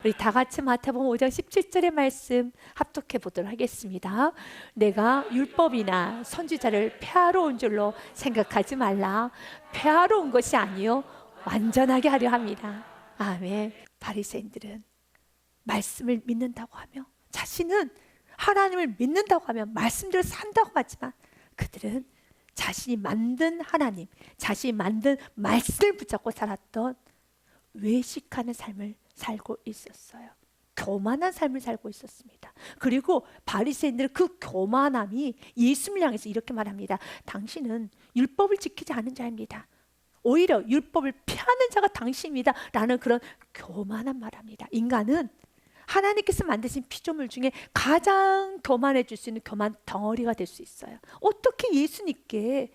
우리 다 같이 마태복음 5장 17절의 말씀 합독해 보도록 하겠습니다. 내가 율법이나 선지자를 폐하러 온 줄로 생각하지 말라. 폐하러 온 것이 아니요 완전하게 하려 합니다. 아멘. 바리새인들은 말씀을 믿는다고 하며, 자신은 하나님을 믿는다고 하며 말씀대로 산다고 하지만, 그들은 자신이 만든 하나님, 자신이 만든 말씀을 붙잡고 살았던 외식하는 삶을 살고 있었어요. 교만한 삶을 살고 있었습니다. 그리고 바리새인들은 그 교만함이 예수님을 향해서 이렇게 말합니다. 당신은 율법을 지키지 않은 자입니다. 오히려 율법을 피하는 자가 당신입니다 라는 그런 교만한 말합니다. 인간은 하나님께서 만드신 피조물 중에 가장 교만해질 수 있는 교만 덩어리가 될 수 있어요. 어떻게 예수님께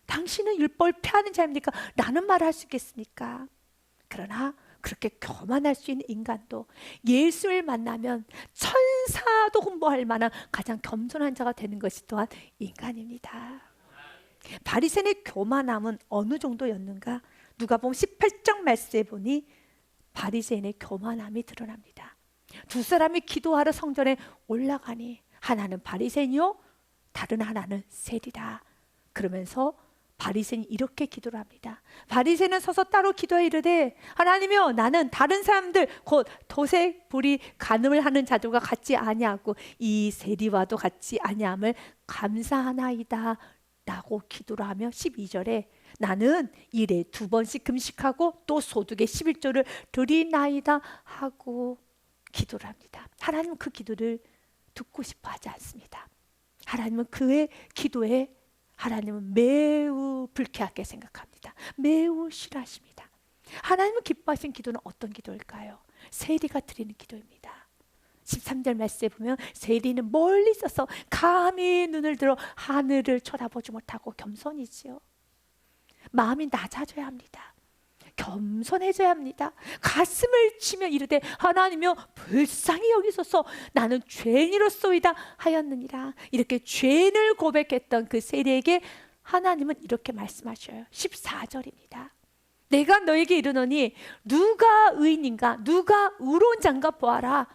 당신은 율법을 피하는 자입니까? 라는 말을 할 수 있겠습니까? 그러나 그렇게 교만할 수 있는 인간도 예수를 만나면 천사도 humble 만한 가장 겸손한 자가 되는 것이 또한 인간입니다. 바리새인의 교만함은 어느 정도였는가? 누가복음 18장 말씀에 보니 바리새인의 교만함이 드러납니다. 두 사람이 기도하러 성전에 올라가니 하나는 바리새인이요 다른 하나는 세리라. 그러면서 바리새인이 이렇게 기도를 합니다. 바리새인은 서서 따로 기도해 이르되, 하나님이여, 나는 다른 사람들 곧 도색, 불의, 간음을 하는 자들과 같지 아니하고 이 세리와도 같지 아니함을 감사하나이다 라고 기도를 하며 12절에 나는 일에 2번씩 금식하고 또 소득의 11조를 드리나이다 하고 기도를 합니다. 하나님은 그 기도를 듣고 싶어 하지 않습니다. 하나님은 그의 기도에 하나님은 매우 불쾌하게 생각합니다. 매우 싫어하십니다. 하나님은 기뻐하신 기도는 어떤 기도일까요? 세리가 드리는 기도입니다. 13절 말씀에 보면 세리는 멀리 있어서 감히 눈을 들어 하늘을 쳐다보지 못하고 겸손이지요. 마음이 낮아져야 합니다. 겸손해져야 합니다. 가슴을 치며 이르되 하나님이여 불쌍히 여기소서 나는 죄인이로소이다 하였느니라. 이렇게 죄인을 고백했던 그 세리에게 하나님은 이렇게 말씀하셔요. 14절입니다. 내가 너에게 이르노니 누가 의인인가 누가 의로운 자인가 보아라.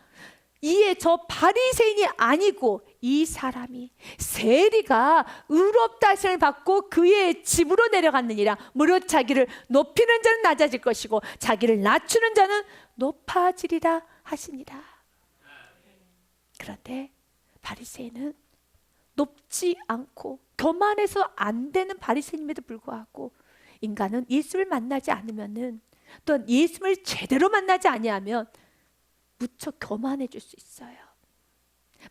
이에 저 바리새인이 아니고 이 사람이 세리가 의롭다 하심을 받고 그의 집으로 내려갔느니라. 무릇 자기를 높이는 자는 낮아질 것이고 자기를 낮추는 자는 높아지리라 하시니라. 그런데 바리새인은 높지 않고 교만해서 안 되는 바리새인임에도 불구하고, 인간은 예수를 만나지 않으면은, 또 예수를 제대로 만나지 아니하면 무척 교만해질 수 있어요.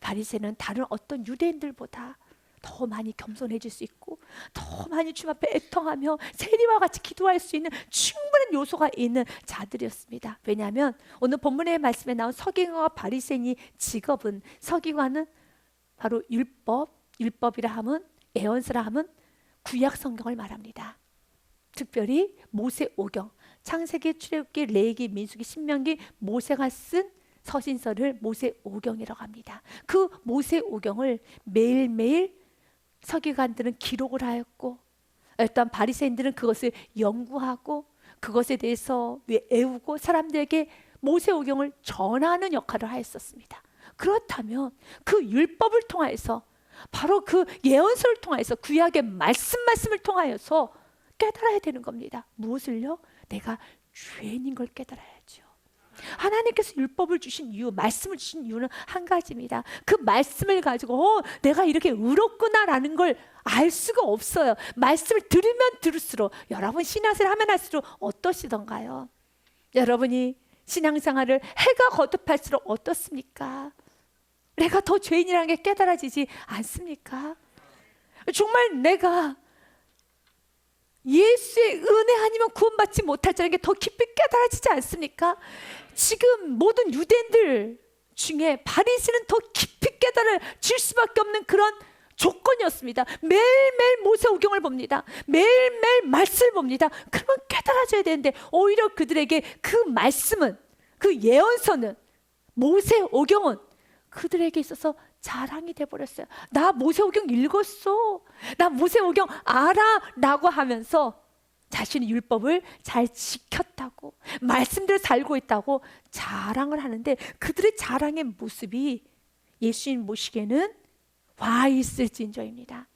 바리새인은 다른 어떤 유대인들보다 더 많이 겸손해질 수 있고 더 많이 주님 앞에 애통하며 세리와 같이 기도할 수 있는 충분한 요소가 있는 자들이었습니다. 왜냐하면 오늘 본문의 말씀에 나온 서기관과 바리새인의 직업은, 서기관은 바로 율법이라 함은, 예언서라 함은 구약 성경을 말합니다. 특별히 모세오경, 창세기, 출애굽기, 레위기, 민수기, 신명기, 모세가 쓴 서신서를 모세오경이라고 합니다. 그 모세오경을 매일매일 서기관들은 기록을 하였고, 일단 바리새인들은 그것을 연구하고 그것에 대해서 외우고 사람들에게 모세오경을 전하는 역할을 하였었습니다. 그렇다면 그 율법을 통하여서, 바로 그 예언서를 통하여서, 구약의 말씀을 통하여서 깨달아야 되는 겁니다. 무엇을요? 내가 죄인인 걸 깨달아야죠. 하나님께서 율법을 주신 이유, 말씀을 주신 이유는 한 가지입니다. 그 말씀을 가지고 내가 이렇게 의롭구나라는 걸 알 수가 없어요. 말씀을 들으면 들을수록, 여러분 신앙생활 하면 할수록 어떠시던가요? 여러분이 신앙생활을 해가 거듭할수록 어떻습니까? 내가 더 죄인이라는 게 깨달아지지 않습니까? 정말 내가 예수의 은혜 아니면 구원받지 못하자는 게 더 깊이 깨달아지지 않습니까? 지금 모든 유대인들 중에 바리새인은 더 깊이 깨달아질 수밖에 없는 그런 조건이었습니다. 매일매일 모세오경을 봅니다. 매일매일 말씀을 봅니다. 그러면 깨달아져야 되는데, 오히려 그들에게 그 말씀은, 그 예언서는, 모세오경은 그들에게 있어서 자랑이 돼버렸어요. 나 모세오경 읽었어, 나 모세오경 알아 라고 하면서 자신이 율법을 잘 지켰다고, 말씀대로 살고 있다고 자랑을 하는데, 그들의 자랑의 모습이 예수님 보시기에는 와 있을진저입니다.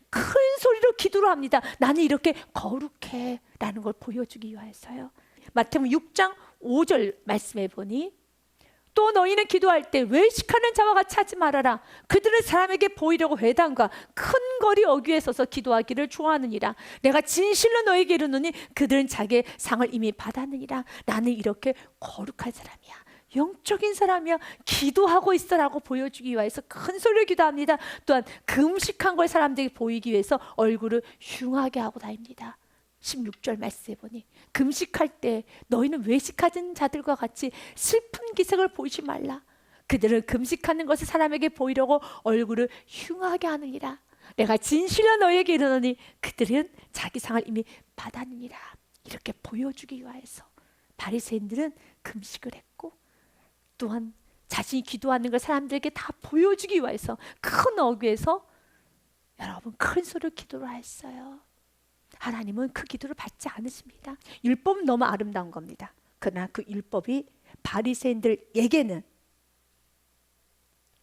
큰 소리로 기도를 합니다. 나는 이렇게 거룩해 라는 걸 보여주기 위해서요. 마태복음 6장 5절 말씀해 보니, 또 너희는 기도할 때 외식하는 자와 같이 하지 말아라. 그들은 사람에게 보이려고 회당과 큰 거리 어귀에 서서 기도하기를 좋아하느니라. 내가 진실로 너에게 이르노니 그들은 자기의 상을 이미 받았느니라. 나는 이렇게 거룩한 사람이야, 영적인 사람이야, 기도하고 있어라고 보여주기 위해서 큰 소리로 기도합니다. 또한 금식한 걸 사람들에게 보이기 위해서 얼굴을 흉하게 하고 다닙니다. 16절 말씀해 보니, 금식할 때 너희는 외식하는 자들과 같이 슬픈 기색을 보이지 말라. 그들은 금식하는 것을 사람에게 보이려고 얼굴을 흉하게 하느니라. 내가 진실로 너희에게 이르노니 그들은 자기 상을 이미 받았느니라. 이렇게 보여주기 위해서 바리새인들은 금식을 했고, 또한 자신이 기도하는 걸 사람들에게 다 보여주기 위해서 큰 어귀에서 여러분 큰 소리로 기도를 했어요. 하나님은 그 기도를 받지 않으십니다. 율법은 너무 아름다운 겁니다. 그러나 그 율법이 바리새인들에게는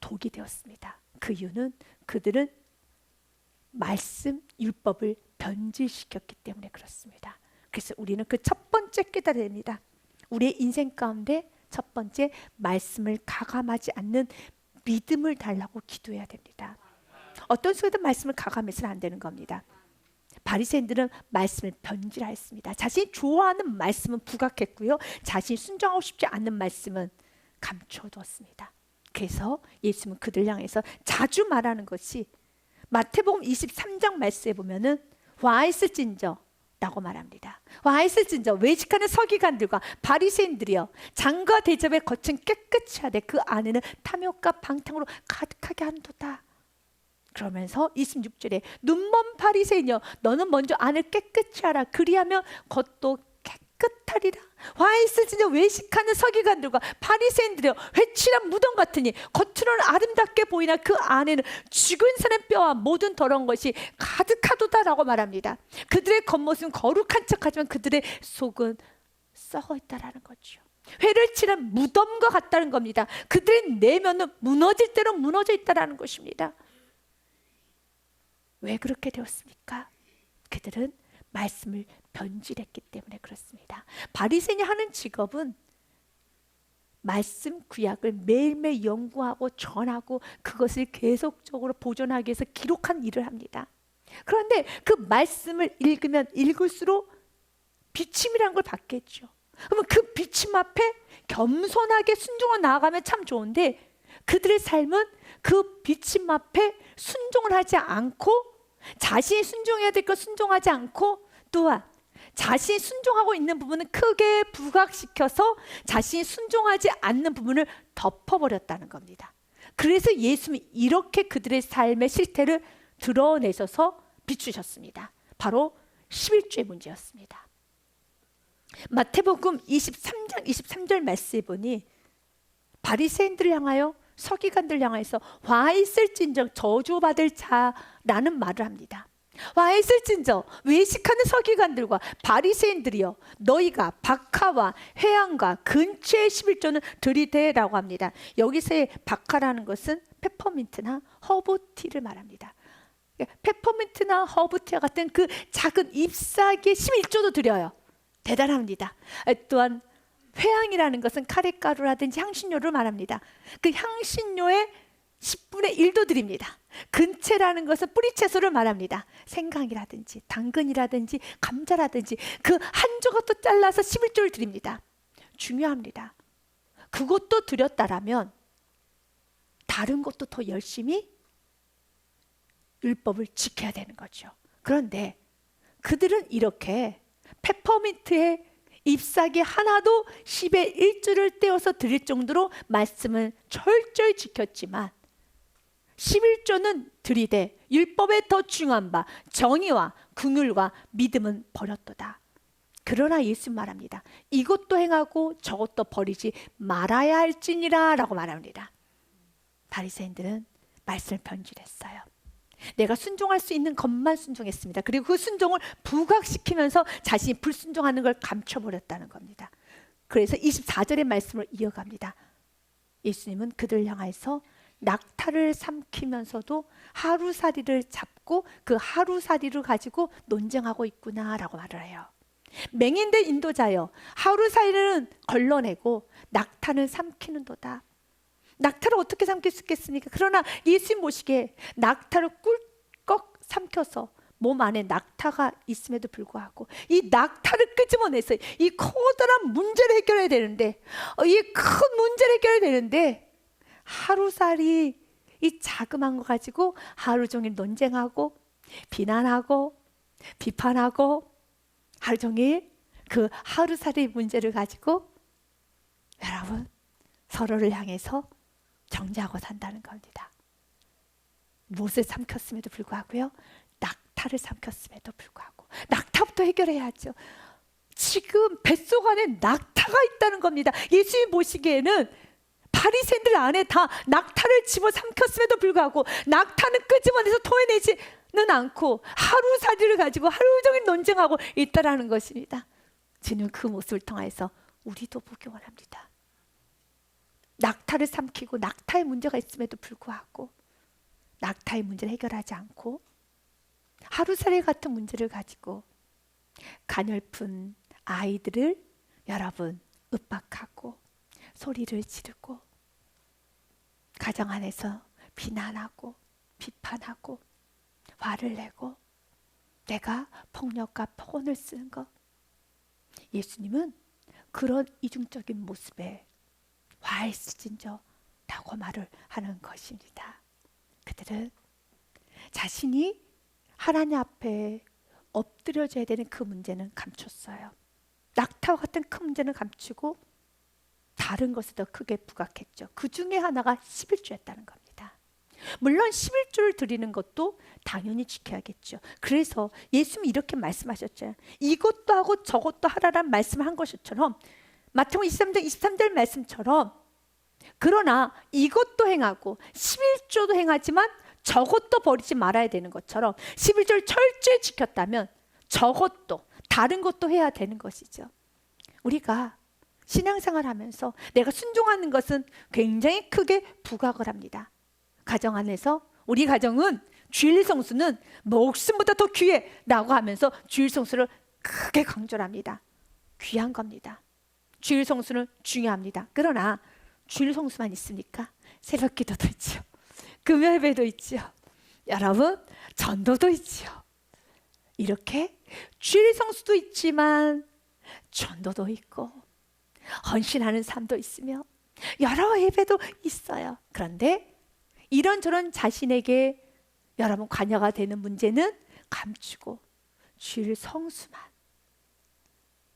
독이 되었습니다. 그 이유는 그들은 말씀, 율법을 변질시켰기 때문에 그렇습니다. 그래서 우리는 그 첫 번째 깨달아야 됩니다. 우리의 인생 가운데 첫 번째, 말씀을 가감하지 않는 믿음을 달라고 기도해야 됩니다. 어떤 속에도 말씀을 가감해서는 안 되는 겁니다. 바리새인들은 말씀을 변질하였습니다. 자신이 좋아하는 말씀은 부각했고요, 자신이 순종하고 싶지 않는 말씀은 감춰두었습니다. 그래서 예수님은 그들 향해서 자주 말하는 것이 마태복음 23장 말씀에 보면은 와 있을진저 라고 말합니다. 와 있을진저, 외식하는 서기관들과 바리새인들이여, 장과 대접의 겉은 깨끗이 하되 그 안에는 탐욕과 방탕으로 가득하게 한도다. 그러면서 26절에 눈먼 바리새인여, 너는 먼저 안을 깨끗이 하라. 그리하면 겉도 깨끗하리라. 와 있을진저, 외식하는 서기관들과 바리새인들이여, 회칠한 무덤 같으니 겉으로는 아름답게 보이나 그 안에는 죽은 사람의 뼈와 모든 더러운 것이 가득하도다라고 말합니다. 그들의 겉모습은 거룩한 척하지만 그들의 속은 썩어 있다라는 거죠. 회를 칠한 무덤과 같다는 겁니다. 그들의 내면은 무너질 대로 무너져 있다라는 것입니다. 왜 그렇게 되었습니까? 그들은 말씀을 변질했기 때문에 그렇습니다. 바리새인이 하는 직업은 말씀 구약을 매일매일 연구하고 전하고 그것을 계속적으로 보존하기 위해서 기록한 일을 합니다. 그런데 그 말씀을 읽으면 읽을수록 비침이라는 걸 받겠죠. 그러면 그 비침 앞에 겸손하게 순종을 나아가면 참 좋은데, 그들의 삶은 그 비침 앞에 순종을 하지 않고, 자신이 순종해야 될 것 순종하지 않고, 또한 자신이 순종하고 있는 부분은 크게 부각시켜서 자신이 순종하지 않는 부분을 덮어버렸다는 겁니다. 그래서 예수님이 이렇게 그들의 삶의 실태를 드러내셔서 비추셨습니다. 바로 11조의 문제였습니다. 마태복음 23장 23절 말씀에 보니, 바리새인들을 향하여, 서기관들 향해서 와 있을진저 저주받을 자라는 말을 합니다. 와 있을진저, 외식하는 서기관들과 바리새인들이여, 너희가 박하와 회향과 근처의 11조는 들이대라고 합니다. 여기서의 박하라는 것은 페퍼민트나 허브티를 말합니다. 페퍼민트나 허브티와 같은 그 작은 잎사귀의 11조도 드려요. 대단합니다. 또한 회향이라는 것은 카레가루라든지 향신료를 말합니다. 그 향신료의 10분의 1도 드립니다. 근채라는 것은 뿌리채소를 말합니다. 생강이라든지 당근이라든지 감자라든지 그 한 조각도 잘라서 11조를 드립니다. 중요합니다. 그것도 드렸다라면 다른 것도 더 열심히 율법을 지켜야 되는 거죠. 그런데 그들은 이렇게 페퍼민트의 잎사귀 하나도 10의 1조를 떼어서 드릴 정도로 말씀을 철저히 지켰지만 11조는 들이되 율법에 더 중요한 바 정의와 긍휼과 믿음은 버렸도다. 그러나 예수 말합니다. 이것도 행하고 저것도 버리지 말아야 할지니라 라고 말합니다. 바리새인들은 말씀을 변질했어요. 내가 순종할 수 있는 것만 순종했습니다. 그리고 그 순종을 부각시키면서 자신이 불순종하는 걸 감춰버렸다는 겁니다. 그래서 24절의 말씀을 이어갑니다. 예수님은 그들을 향해서 낙타를 삼키면서도 하루살이를 잡고 그 하루살이를 가지고 논쟁하고 있구나라고 말을 해요. 맹인된 인도자여, 하루살이는 걸러내고 낙타는 삼키는도다. 낙타를 어떻게 삼킬 수 있겠습니까? 그러나 예수님 보시기에 낙타를 꿀꺽 삼켜서 몸 안에 낙타가 있음에도 불구하고 이 낙타를 끄집어내서 이 커다란 문제를 해결해야 되는데, 이 큰 문제를 해결해야 되는데 하루살이 이 자그마한 거 가지고 하루 종일 논쟁하고 비난하고 비판하고 하루 종일 그 하루살이 문제를 가지고 여러분 서로를 향해서 정죄하고 산다는 겁니다. 무엇을 삼켰음에도 불구하고요, 낙타를 삼켰음에도 불구하고 낙타부터 해결해야죠. 지금 뱃속 안에 낙타가 있다는 겁니다. 예수님 보시기에는 바리새인들 안에 다 낙타를 집어 삼켰음에도 불구하고 낙타는 끄집어내서 토해내지는 않고 하루살이를 가지고 하루 종일 논쟁하고 있다라는 것입니다. 주님 그 모습을 통해서 우리도 보기 원합니다. 낙타를 삼키고 낙타의 문제가 있음에도 불구하고 낙타의 문제를 해결하지 않고 하루살이 같은 문제를 가지고 가냘픈 아이들을 여러분 윽박하고 소리를 지르고 가정 안에서 비난하고 비판하고 화를 내고 내가 폭력과 폭언을 쓰는 것, 예수님은 그런 이중적인 모습에 화해스진저라고 말을 하는 것입니다. 그들은 자신이 하나님 앞에 엎드려져야 되는 그 문제는 감췄어요. 낙타와 같은 큰 문제는 감추고 다른 것을 더 크게 부각했죠. 그 중에 하나가 11조였다는 겁니다. 물론 11조를 드리는 것도 당연히 지켜야겠죠. 그래서 예수님이 이렇게 말씀하셨죠. 이것도 하고 저것도 하라란 말씀을 한 것처럼 마태복음 23장 23절 말씀처럼, 그러나 이것도 행하고 11조도 행하지만 저것도 버리지 말아야 되는 것처럼 11조를 철저히 지켰다면 저것도 다른 것도 해야 되는 것이죠. 우리가 신앙생활 하면서 내가 순종하는 것은 굉장히 크게 부각을 합니다. 가정 안에서 우리 가정은 주일 성수는 목숨보다 더 귀해 라고 하면서 주일 성수를 크게 강조를 합니다. 귀한 겁니다. 주일 성수는 중요합니다. 그러나 주일 성수만 있습니까? 새벽 기도도 있죠. 금요 예배도 있죠. 여러분 전도도 있죠. 이렇게 주일 성수도 있지만 전도도 있고 헌신하는 삶도 있으며 여러 예배도 있어요. 그런데 이런저런 자신에게 여러분 관여가 되는 문제는 감추고 주일 성수만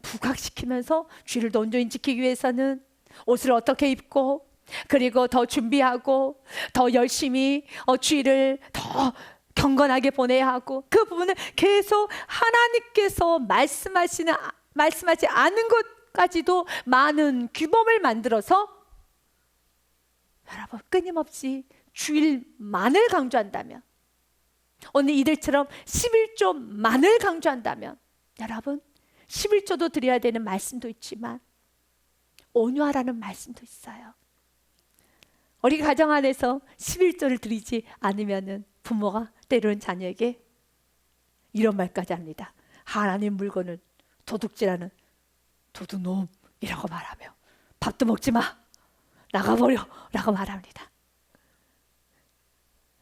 부각시키면서 주일을 더 온전히 지키기 위해서는 옷을 어떻게 입고 그리고 더 준비하고 더 열심히 주일을 더 경건하게 보내야 하고, 그 부분을 계속 하나님께서 말씀하지 않은 것까지도 많은 규범을 만들어서 여러분 끊임없이 주일만을 강조한다면, 오늘 이들처럼 11조만을 강조한다면 여러분 11조도 드려야 되는 말씀도 있지만 온유하라는 말씀도 있어요. 우리 가정 안에서 11조를 드리지 않으면 부모가 때로는 자녀에게 이런 말까지 합니다. 하나님 물건을 도둑질하는 도둑놈이라고 말하며 밥도 먹지 마, 나가버려 라고 말합니다.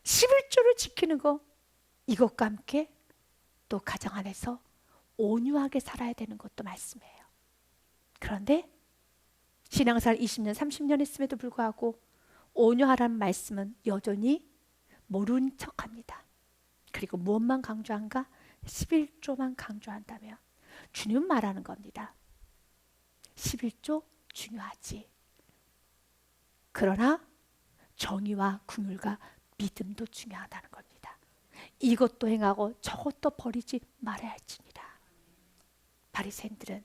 11조를 지키는 거, 이것과 함께 또 가정 안에서 온유하게 살아야 되는 것도 말씀이에요. 그런데 신앙생활 20년 30년 했음에도 불구하고 온유하라는 말씀은 여전히 모른 척합니다. 그리고 무엇만 강조한가? 11조만 강조한다면 주님 말하는 겁니다. 11조 중요하지. 그러나 정의와 긍휼과 믿음도 중요하다는 겁니다. 이것도 행하고 저것도 버리지 말아야 할지니라. 바리새인들은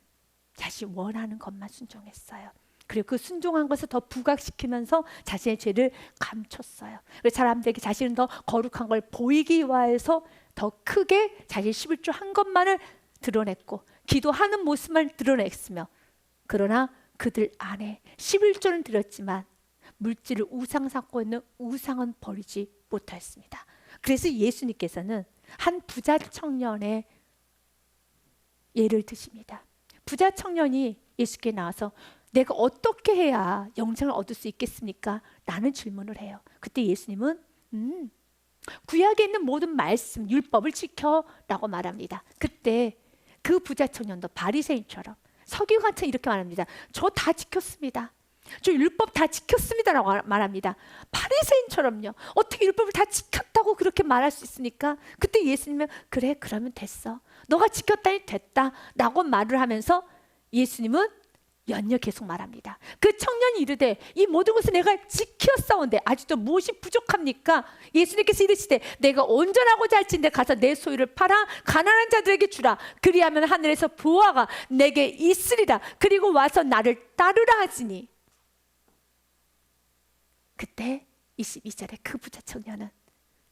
자신 원하는 것만 순종했어요. 그리고 그 순종한 것을 더 부각시키면서 자신의 죄를 감췄어요. 그래서 사람들에게 자신은 더 거룩한 걸 보이기 위해서 더 크게 자신이 11조 한 것만을 드러냈고 기도하는 모습만 드러냈으며, 그러나 그들 안에 11조는 드렸지만 물질을 우상 삼고 있는 우상은 버리지 못하였습니다. 그래서 예수님께서는 한 부자 청년의 예를 드십니다. 부자 청년이 예수께 나와서 내가 어떻게 해야 영생을 얻을 수 있겠습니까? 라는 질문을 해요. 그때 예수님은 구약에 있는 모든 말씀, 율법을 지켜 라고 말합니다. 그때 그 부자 청년도 바리새인처럼 서기관처럼 이렇게 말합니다. 저 다 지켰습니다. 저 율법 다 지켰습니다 라고 말합니다. 바리새인처럼요. 어떻게 율법을 다 지켰다고 그렇게 말할 수 있습니까? 그때 예수님은 그래, 그러면 됐어, 너가 지켰다니 됐다 라고 말을 하면서 예수님은 연이어 계속 말합니다. 그 청년이 이르되 이 모든 것을 내가 지켰사온데 아직도 무엇이 부족합니까? 예수님께서 이르시되 내가 온전하고자 할진대 가서 내 소유를 팔아 가난한 자들에게 주라. 그리하면 하늘에서 보화가 내게 있으리라. 그리고 와서 나를 따르라 하지니. 그때 22절에 그 부자 청년은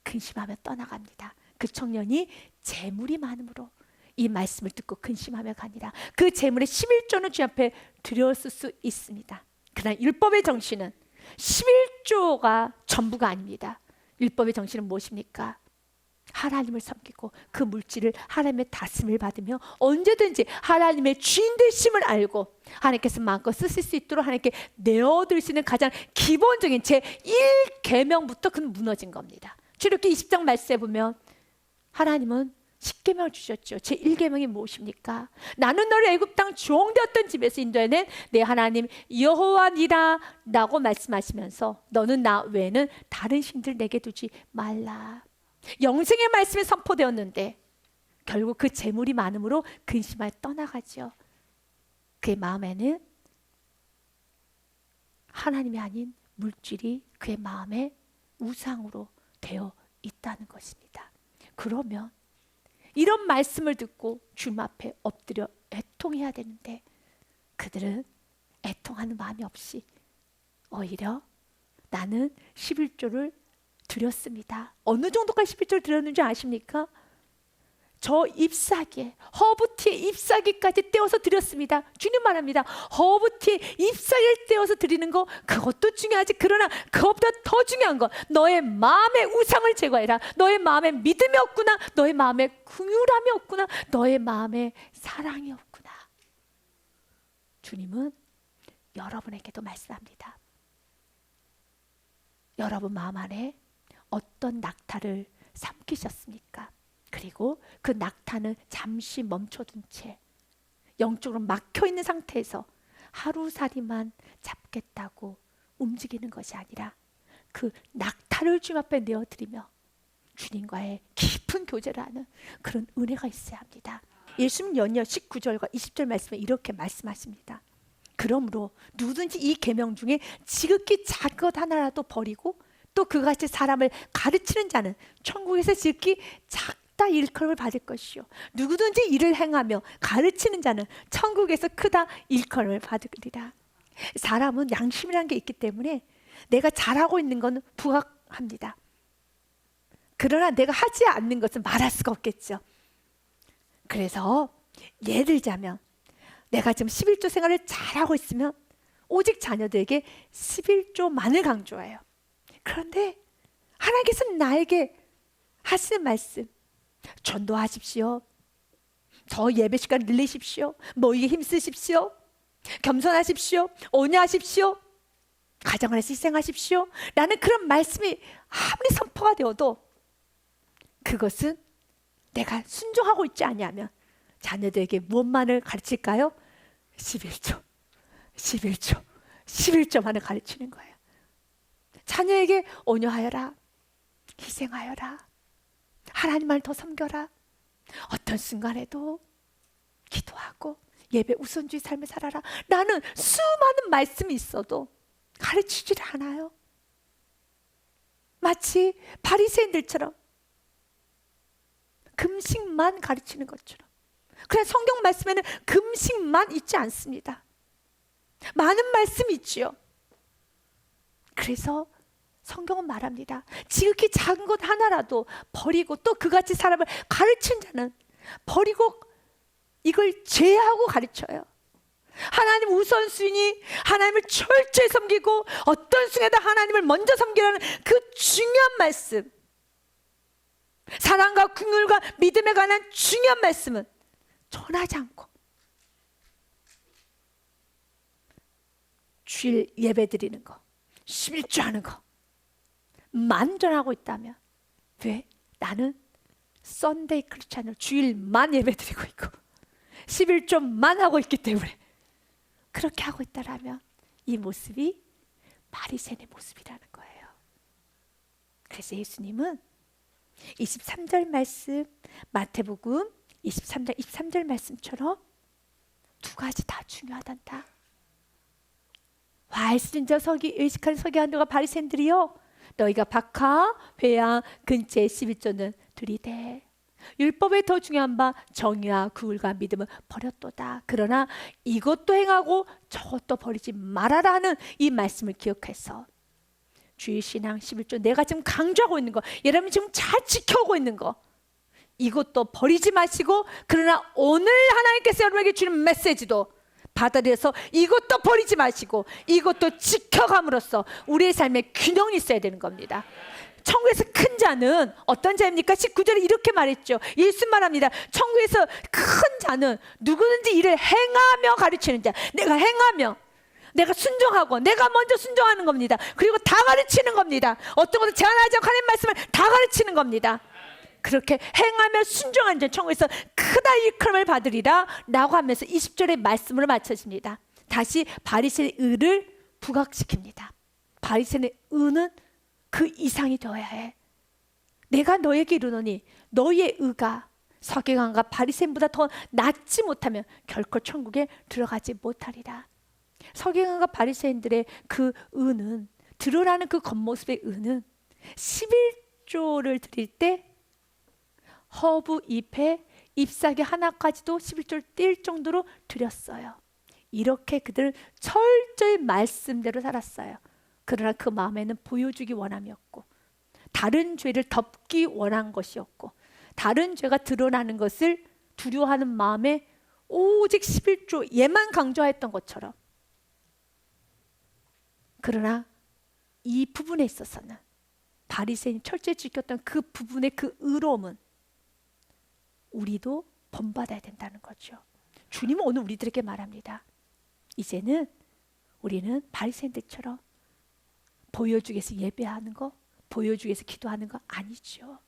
근심하며 떠나갑니다. 그 청년이 재물이 많음으로 이 말씀을 듣고 근심하며 가니라. 그 재물의 11조는 주 앞에 드렸을 수 있습니다. 그러나 율법의 정신은 11조가 전부가 아닙니다. 율법의 정신은 무엇입니까? 하나님을 섬기고 그 물질을 하나님의 다스림을 받으며 언제든지 하나님의 주인 되심을 알고 하나님께서 마음껏 쓰실 수 있도록 하나님께 내어드릴 수 있는 가장 기본적인 제1계명부터 그는 무너진 겁니다. 출애굽기 20장 말씀에 보면 하나님은 10계명을 주셨죠. 제1계명이 무엇입니까? 나는 너를 애굽 땅 종되었던 집에서 인도해낸 내 하나님 여호와니라 라고 말씀하시면서 너는 나 외에는 다른 신들 내게 두지 말라. 영생의 말씀이 선포되었는데 결국 그 재물이 많음으로 근심하여 떠나가죠. 그의 마음에는 하나님이 아닌 물질이 그의 마음에 우상으로 되어 있다는 것입니다. 그러면 이런 말씀을 듣고 주님 앞에 엎드려 애통해야 되는데 그들은 애통하는 마음이 없이 오히려 나는 11조를 드렸습니다. 어느 정도까지 11조를 드렸는지 아십니까? 저 잎사귀에 허브티에 잎사귀까지 떼어서 드렸습니다. 주님 말합니다. 허브티에 잎사귀를 떼어서 드리는 거 그것도 중요하지. 그러나 그것보다 더 중요한 건 너의 마음의 우상을 제거해라. 너의 마음에 믿음이 없구나. 너의 마음에 긍휼함이 없구나. 너의 마음에 사랑이 없구나. 주님은 여러분에게도 말씀합니다. 여러분 마음 안에 어떤 낙타를 삼키셨습니까? 그리고 그 낙타는 잠시 멈춰둔 채 영적으로 막혀있는 상태에서 하루살이만 잡겠다고 움직이는 것이 아니라 그 낙타를 주님 앞에 내어드리며 주님과의 깊은 교제를 하는 그런 은혜가 있어야 합니다. 예수님 연이어 19절과 20절 말씀에 이렇게 말씀하십니다. 그러므로 누구든지 이 계명 중에 지극히 작은 것 하나라도 버리고 또 그같이 사람을 가르치는 자는 천국에서 지극히 작다 일컬음을 받을 것이요 누구든지 이를 행하며 가르치는 자는 천국에서 크다 일컬음을 받으리라. 사람은 양심이라는 게 있기 때문에 내가 잘하고 있는 건 부합합니다. 그러나 내가 하지 않는 것은 말할 수가 없겠죠. 그래서 예를 들자면 내가 지금 11조 생활을 잘하고 있으면 오직 자녀들에게 11조만을 강조해요. 그런데 하나님께서는 나에게 하시는 말씀, 전도하십시오, 저 예배 시간 늘리십시오, 모이게 힘쓰십시오, 겸손하십시오, 온유하십시오, 가정을 위해서 희생하십시오 라는 그런 말씀이 아무리 선포가 되어도 그것은 내가 순종하고 있지 아니하면 자녀들에게 무엇만을 가르칠까요? 11조, 11조, 11조만을 가르치는 거예요. 자녀에게 온유하여라, 희생하여라, 하나님을 더 섬겨라, 어떤 순간에도 기도하고 예배 우선주의 삶을 살아라 라는 수많은 말씀이 있어도 가르치질 않아요. 마치 바리새인들처럼 금식만 가르치는 것처럼. 그래 성경 말씀에는 금식만 있지 않습니다. 많은 말씀이 있지요. 그래서 성경은 말합니다. 지극히 작은 것 하나라도 버리고 또 그같이 사람을 가르친 자는 버리고 이걸 제하고 가르쳐요. 하나님 우선순위, 하나님을 철저히 섬기고 어떤 순간에도 하나님을 먼저 섬기라는 그 중요한 말씀, 사랑과 긍휼과 믿음에 관한 중요한 말씀은 전하지 않고 주일 예배 드리는 거, 11조 하는 거 만전하고 있다면, 왜? 나는 썬데이 크리스찬을 주일만 예배 드리고 있고 11조만 하고 있기 때문에 그렇게 하고 있다라면 이 모습이 바리새인의 모습이라는 거예요. 그래서 예수님은 23절 말씀, 마태복음 23장 23절 말씀처럼 두 가지 다 중요하단다. 화이스는 자 서기 의식한 서기관들과 바리새인들이여, 너희가 박하, 회양, 근처에 11조는 들이대. 율법에 더 중요한 바 정의와 긍휼과 믿음을 버렸도다. 그러나 이것도 행하고 저것도 버리지 말아라 하는 이 말씀을 기억해서 주일신앙 11조, 내가 지금 강조하고 있는 거, 여러분 지금 잘 지켜오고 있는 거, 이것도 버리지 마시고, 그러나 오늘 하나님께서 여러분에게 주는 메시지도 받아들여서 이것도 버리지 마시고 이것도 지켜감으로써 우리의 삶에 균형이 있어야 되는 겁니다. 천국에서 큰 자는 어떤 자입니까? 19절에 이렇게 말했죠. 예수 말합니다. 천국에서 큰 자는 누구든지 이를 행하며 가르치는 자. 내가 행하며, 내가 순종하고, 내가 먼저 순종하는 겁니다. 그리고 다 가르치는 겁니다. 어떤 것도 제한하지 않고 하나님 말씀을 다 가르치는 겁니다. 그렇게 행하며 순종하는 자 천국에서 크다 일컬음을 받으리라 라고 하면서 20절의 말씀으로 맞춰집니다. 다시 바리새인의 의를 부각시킵니다. 바리새인의 의는 그 이상이 되어야 해. 내가 너에게 이르노니 너희의 의가 서기관과 바리새인보다 더 낫지 못하면 결코 천국에 들어가지 못하리라. 서기관과 바리새인들의 그 의는, 드러나는 그 겉모습의 의는 11조를 드릴 때 허브 잎에 잎사귀 하나까지도 11조를 뗄 정도로 드렸어요. 이렇게 그들은 철저히 말씀대로 살았어요. 그러나 그 마음에는 보여주기 원함이었고, 다른 죄를 덮기 원한 것이었고, 다른 죄가 드러나는 것을 두려워하는 마음에 오직 11조 얘만 강조했던 것처럼, 그러나 이 부분에 있어서는 바리새인이 철저히 지켰던 그 부분의 그 의로움은 우리도 본받아야 된다는 거죠. 주님은 오늘 우리들에게 말합니다. 이제는 우리는 바리새인들처럼 보여주기 위해서 예배하는 거, 보여주기 위해서 기도하는 거 아니죠.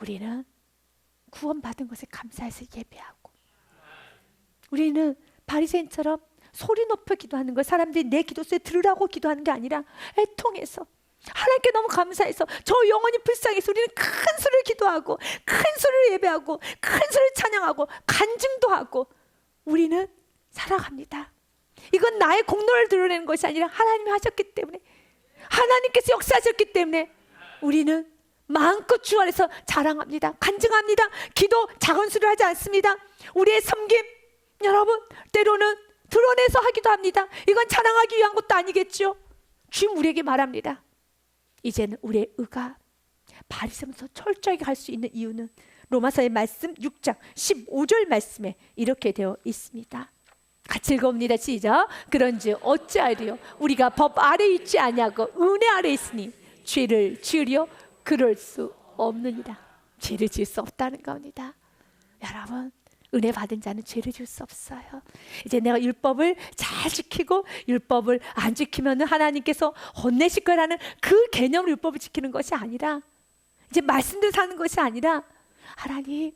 우리는 구원받은 것에 감사해서 예배하고, 우리는 바리새인처럼 소리 높여 기도하는 거, 사람들이 내 기도 소리 들으라고 기도하는 게 아니라 애통해서, 하나님께 너무 감사해서, 저 영혼이 불쌍해서 우리는 큰 소리를 기도하고, 큰 소리를 예배하고, 큰 소리를 찬양하고, 간증도 하고 우리는 살아갑니다. 이건 나의 공로를 드러내는 것이 아니라 하나님이 하셨기 때문에, 하나님께서 역사하셨기 때문에 우리는 마음껏 주 안에서 자랑합니다. 간증합니다. 기도 작은 소리를 하지 않습니다. 우리의 섬김, 여러분 때로는 드러내서 하기도 합니다. 이건 자랑하기 위한 것도 아니겠죠. 주님 우리에게 말합니다. 이제는 우리의 의가 바리새인보다 철저하게 할 수 있는 이유는 로마서의 말씀 6장 15절 말씀에 이렇게 되어 있습니다. 같이 읽어봅니다. 시작. 그런즉 어찌하리요? 우리가 법 아래 있지 아니하고 은혜 아래 있으니 죄를 지으려 그럴 수 없느니라. 죄를 지을 수 없다는 겁니다. 여러분, 은혜 받은 자는 죄를 지을 수 없어요. 이제 내가 율법을 잘 지키고 율법을 안 지키면 하나님께서 혼내실 거라는 그 개념으로 율법을 지키는 것이 아니라, 이제 말씀대로 사는 것이 아니라, 하나님,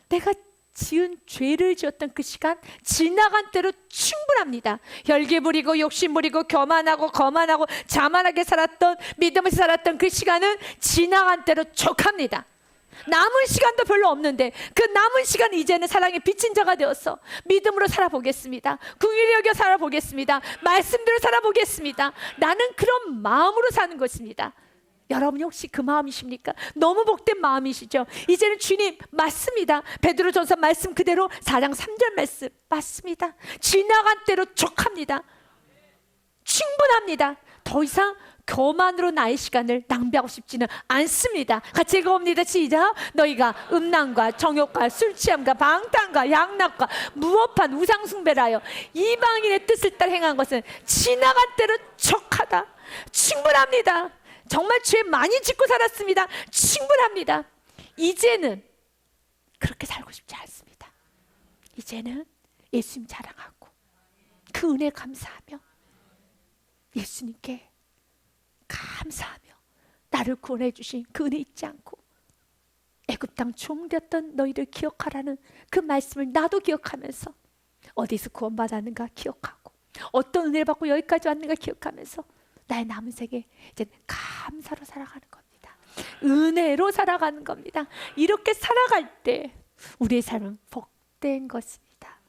내가 지은 죄를 지었던 그 시간 지나간 때로 충분합니다. 혈기 부리고 욕심 부리고 교만하고 거만하고 자만하게 살았던, 믿음 없이 살았던 그 시간은 지나간 때로 족합니다. 남은 시간도 별로 없는데 그 남은 시간 이제는 사랑의 빚진 자가 되어서 믿음으로 살아보겠습니다. 긍휼히 여겨 살아보겠습니다. 말씀대로 살아보겠습니다. 나는 그런 마음으로 사는 것입니다. 여러분이 혹시 그 마음이십니까? 너무 복된 마음이시죠? 이제는 주님 맞습니다. 베드로전서 말씀 그대로 4장 3절 말씀 맞습니다. 지나간 대로 족합니다. 충분합니다. 더 이상 교만으로 나의 시간을 낭비하고 싶지는 않습니다. 같이 읽어봅니다. 시작. 너희가 음란과 정욕과 술취함과 방탕과 양락과 무법한 우상숭배라여 이방인의 뜻을 따라 행한 것은 지나간 대로 족하다. 충분합니다. 정말 죄 많이 짓고 살았습니다. 충분합니다. 이제는 그렇게 살고 싶지 않습니다. 이제는 예수님 자랑하고 그 은혜 감사하며 예수님께 감사하며 나를 구원해 주신 그 은혜 잊지 않고 애굽 땅 종되었던 너희를 기억하라는 그 말씀을 나도 기억하면서 어디서 구원받았는가 기억하고 어떤 은혜를 받고 여기까지 왔는가 기억하면서 나의 남은 생에 이제 감사로 살아가는 겁니다. 은혜로 살아가는 겁니다. 이렇게 살아갈 때 우리의 삶은 복된 것입니다.